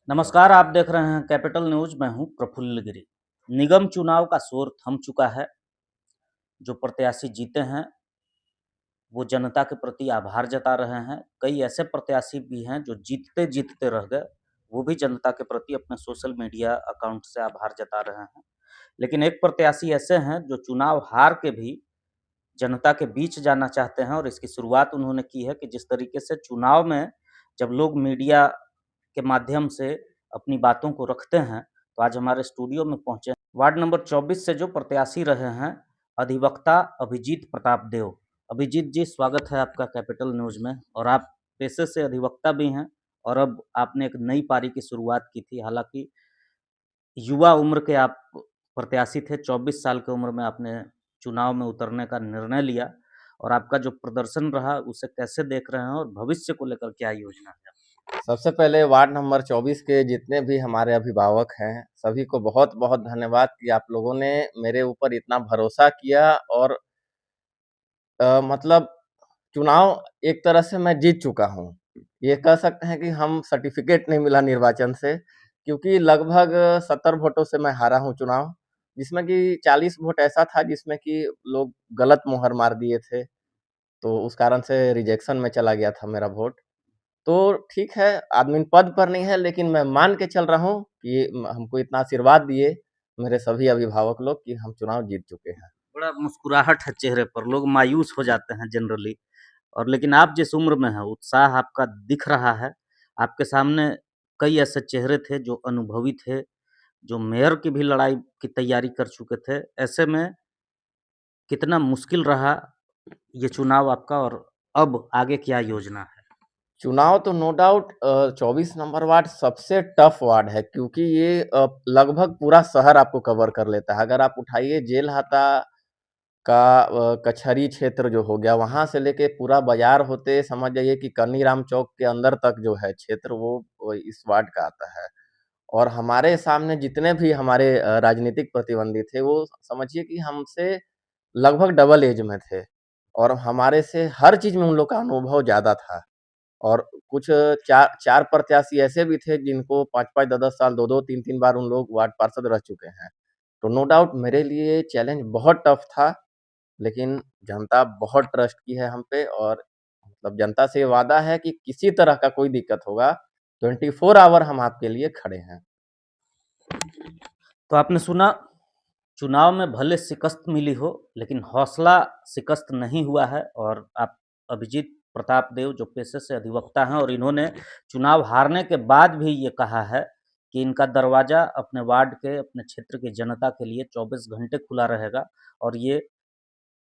नमस्कार, आप देख रहे हैं कैपिटल न्यूज। मैं हूं प्रफुल्ल गिरी। निगम चुनाव का शोर थम चुका है। जो प्रत्याशी जीते हैं वो जनता के प्रति आभार जता रहे हैं। कई ऐसे प्रत्याशी भी हैं जो जीतते जीतते रह गए, वो भी जनता के प्रति अपने सोशल मीडिया अकाउंट से आभार जता रहे हैं। लेकिन एक प्रत्याशी ऐसे हैं जो चुनाव हार के भी जनता के बीच जाना चाहते हैं, और इसकी शुरुआत उन्होंने की है कि जिस तरीके से चुनाव में जब लोग मीडिया के माध्यम से अपनी बातों को रखते हैं, तो आज हमारे स्टूडियो में पहुंचे वार्ड नंबर 24 से जो प्रत्याशी रहे हैं, अधिवक्ता अभिजीत प्रताप देव। अभिजीत जी, स्वागत है आपका कैपिटल न्यूज में। और आप पेशे से अधिवक्ता भी हैं, और अब आपने एक नई पारी की शुरुआत की थी। हालांकि युवा उम्र के आप प्रत्याशी थे, 24 साल की उम्र में आपने चुनाव में उतरने का निर्णय लिया, और आपका जो प्रदर्शन रहा उसे कैसे देख रहे हैं, और भविष्य को लेकर क्या योजना है? सबसे पहले वार्ड नंबर 24 के जितने भी हमारे अभिभावक हैं, सभी को बहुत बहुत धन्यवाद कि आप लोगों ने मेरे ऊपर इतना भरोसा किया। और मतलब चुनाव एक तरह से मैं जीत चुका हूँ। ये कह सकते हैं कि हम सर्टिफिकेट नहीं मिला निर्वाचन से, क्योंकि लगभग 70 वोटों से मैं हारा हूँ चुनाव, जिसमें कि 40 वोट ऐसा था जिसमें कि लोग गलत मुहर मार दिए थे, तो उस कारण से रिजेक्शन में चला गया था मेरा वोट। तो ठीक है, आदमी पद पर नहीं है, लेकिन मैं मान के चल रहा हूँ कि हमको इतना आशीर्वाद दिए मेरे सभी अभिभावक लोग कि हम चुनाव जीत चुके हैं। बड़ा मुस्कुराहट है चेहरे पर, लोग मायूस हो जाते हैं जनरली। और लेकिन आप जिस उम्र में हैं, उत्साह आपका दिख रहा है। आपके सामने कई ऐसे चेहरे थे जो अनुभवी थे, जो मेयर की भी लड़ाई की तैयारी कर चुके थे। ऐसे में कितना मुश्किल रहा ये चुनाव आपका, और अब आगे क्या योजना है? चुनाव तो नो डाउट 24 नंबर वार्ड सबसे टफ वार्ड है, क्योंकि ये लगभग पूरा शहर आपको कवर कर लेता है। अगर आप उठाइए जेलहाता का कचहरी क्षेत्र जो हो गया, वहाँ से लेके पूरा बाजार होते समझ जाइए कि कन्नीराम चौक के अंदर तक जो है क्षेत्र, वो इस वार्ड का आता है। और हमारे सामने जितने भी हमारे राजनीतिक प्रतिद्वंदी थे, वो समझिए कि हमसे लगभग डबल एज में थे, और हमारे से हर चीज़ में उन लोग का अनुभव ज़्यादा था। और कुछ 4 प्रत्याशी ऐसे भी थे जिनको 5-5, 10-10 साल, 2-2, 3-3 बार उन लोग वार्ड पार्षद रह चुके हैं। तो नो डाउट मेरे लिए चैलेंज बहुत टफ था, लेकिन जनता बहुत ट्रस्ट की है हम पे, और मतलब जनता से ये वादा है कि किसी तरह का कोई दिक्कत होगा, 24 आवर हम आपके लिए खड़े हैं। तो आपने सुना, चुनाव में भले शिकस्त मिली हो, लेकिन हौसला शिकस्त नहीं हुआ है। और आप अभिजीत प्रताप देव जो पेशे से अधिवक्ता हैं, और इन्होंने चुनाव हारने के बाद भी ये कहा है कि इनका दरवाज़ा अपने वार्ड के, अपने क्षेत्र की जनता के लिए 24 घंटे खुला रहेगा, और ये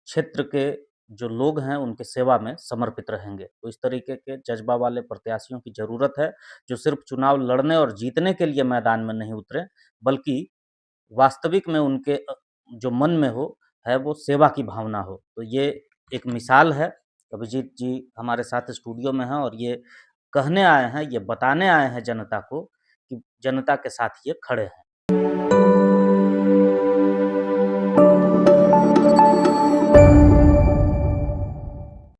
क्षेत्र के जो लोग हैं उनके सेवा में समर्पित रहेंगे। तो इस तरीके के जज्बा वाले प्रत्याशियों की ज़रूरत है, जो सिर्फ चुनाव लड़ने और जीतने के लिए मैदान में नहीं उतरे, बल्कि वास्तविक में उनके जो मन में हो, है वो सेवा की भावना हो। तो ये एक मिसाल है। अभिजीत जी हमारे साथ स्टूडियो में हैं, और ये कहने आए हैं, ये बताने आए हैं जनता को कि जनता के साथ ये खड़े हैं।